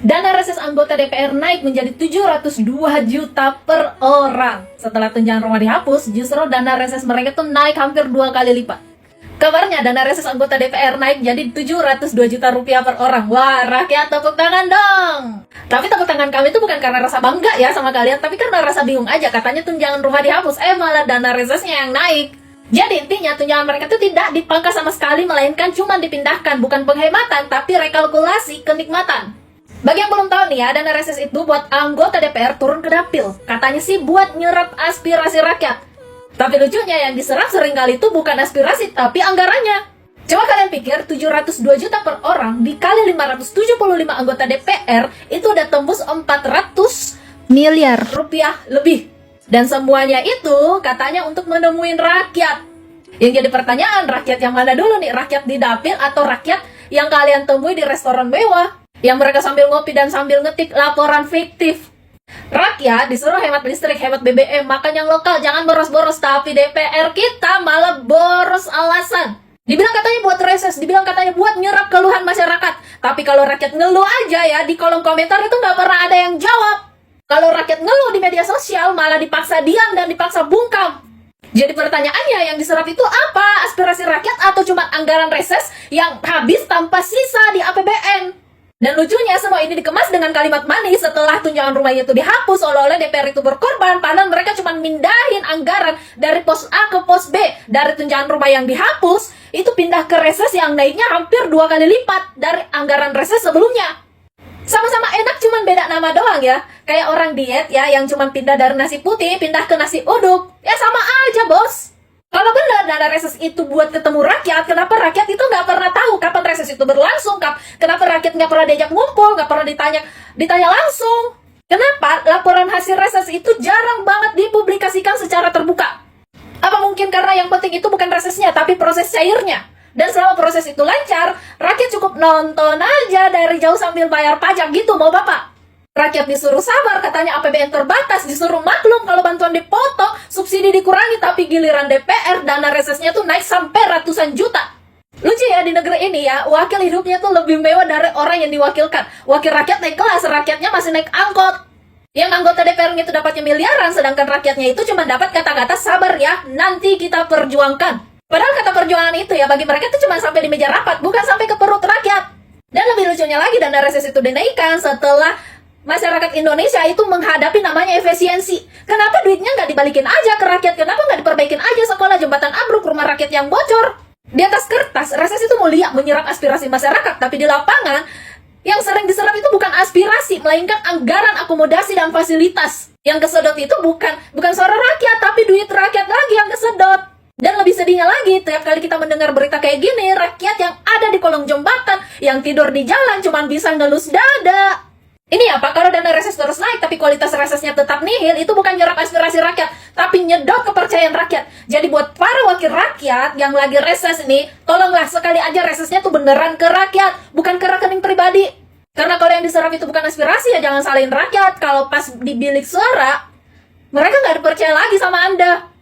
Dana reses anggota DPR naik menjadi 702 juta per orang. Setelah tunjangan rumah dihapus, justru dana reses mereka tuh naik hampir 2 kali lipat. Kabarnya dana reses anggota DPR naik jadi 702 juta rupiah per orang. Wah, rakyat tepuk tangan dong. Tapi tepuk tangan kami itu bukan karena rasa bangga ya sama kalian, tapi karena rasa bingung aja. Katanya tunjangan rumah dihapus, malah dana resesnya yang naik. Jadi intinya tunjangan mereka itu tidak dipangkas sama sekali, melainkan cuma dipindahkan. Bukan penghematan, tapi rekalkulasi kenikmatan. Bagi yang belum tahu nih ya, dana reses itu buat anggota DPR turun ke dapil. Katanya sih buat nyerap aspirasi rakyat. Tapi lucunya yang diserap seringkali itu bukan aspirasi, tapi anggarannya. Coba kalian pikir 702 juta per orang dikali 575 anggota DPR, itu udah tembus 400 miliar rupiah lebih. Dan semuanya itu katanya untuk menemuin rakyat. Yang jadi pertanyaan, rakyat yang mana dulu nih? Rakyat di dapil atau rakyat yang kalian temui di restoran mewah? Yang mereka sambil ngopi dan sambil ngetik laporan fiktif. Rakyat disuruh hemat listrik, hemat BBM, makan yang lokal, jangan boros-boros. Tapi DPR kita malah boros alasan. Dibilang katanya buat reses, dibilang katanya buat nyerap keluhan masyarakat. Tapi kalau rakyat ngeluh aja ya, di kolom komentar itu nggak pernah ada yang jawab. Kalau rakyat ngeluh di media sosial, malah dipaksa diam dan dipaksa bungkam. Jadi pertanyaannya, yang diserap itu apa? Aspirasi rakyat atau cuma anggaran reses yang habis tanpa sisa di APBN? Dan lucunya semua ini dikemas dengan kalimat manis setelah tunjangan rumahnya itu dihapus, oleh DPR itu berkorban, padahal mereka cuma mindahin anggaran dari pos A ke pos B. Dari tunjangan rumah yang dihapus, itu pindah ke reses yang naiknya hampir 2 kali lipat dari anggaran reses sebelumnya. Sama-sama enak, cuman beda nama doang ya. Kayak orang diet ya, yang cuma pindah dari nasi putih, pindah ke nasi uduk. Ya sama aja bos. Kalau benar dana reses itu buat ketemu rakyat, kenapa rakyat itu nggak pernah tahu kapan reses itu berlangsung? Kenapa rakyat nggak pernah diajak ngumpul, nggak pernah ditanya langsung? Kenapa laporan hasil reses itu jarang banget dipublikasikan secara terbuka? Apa mungkin karena yang penting itu bukan resesnya, tapi proses cairnya? Dan selama proses itu lancar, rakyat cukup nonton aja dari jauh sambil bayar pajak gitu, mau bapak? Rakyat disuruh sabar, katanya APBN terbatas, disuruh maklum kalau bantuan dipotong, subsidi dikurangi, tapi giliran DPR, dana resesnya tuh naik sampai ratusan juta. Lucu ya, di negeri ini ya, wakil hidupnya tuh lebih mewah dari orang yang diwakilkan. Wakil rakyat naik kelas, rakyatnya masih naik angkot. Yang anggota DPR itu dapatnya miliaran, sedangkan rakyatnya itu cuma dapat kata-kata sabar ya, nanti kita perjuangkan. Padahal kata perjuangan itu ya, bagi mereka itu cuma sampai di meja rapat, bukan sampai ke perut rakyat. Dan lebih lucunya lagi, dana reses itu dinaikkan setelah masyarakat Indonesia itu menghadapi namanya efisiensi. Kenapa duitnya nggak dibalikin aja ke rakyat? Kenapa nggak diperbaikin aja sekolah, jembatan ambruk, rumah rakyat yang bocor? Di atas kertas, reses itu mulia menyerap aspirasi masyarakat, tapi di lapangan, yang sering diserap itu bukan aspirasi, melainkan anggaran akomodasi dan fasilitas. Yang kesedot itu bukan suara rakyat, tapi duit rakyat lagi yang kesedot. Dan lebih sedihnya lagi, tiap kali kita mendengar berita kayak gini, rakyat yang ada di kolong jembatan, yang tidur di jalan, cuman bisa ngelus dada. Ini apa? Kalau dana reses terus naik tapi kualitas resesnya tetap nihil, itu bukan nyerap aspirasi rakyat, tapi nyedot kepercayaan rakyat. Jadi buat para wakil rakyat yang lagi reses ini, tolonglah sekali aja resesnya tuh beneran ke rakyat, bukan ke rekening pribadi. Karena kalau yang diserap itu bukan aspirasi, ya jangan salahin rakyat. Kalau pas di bilik suara, mereka nggak dipercaya lagi sama Anda.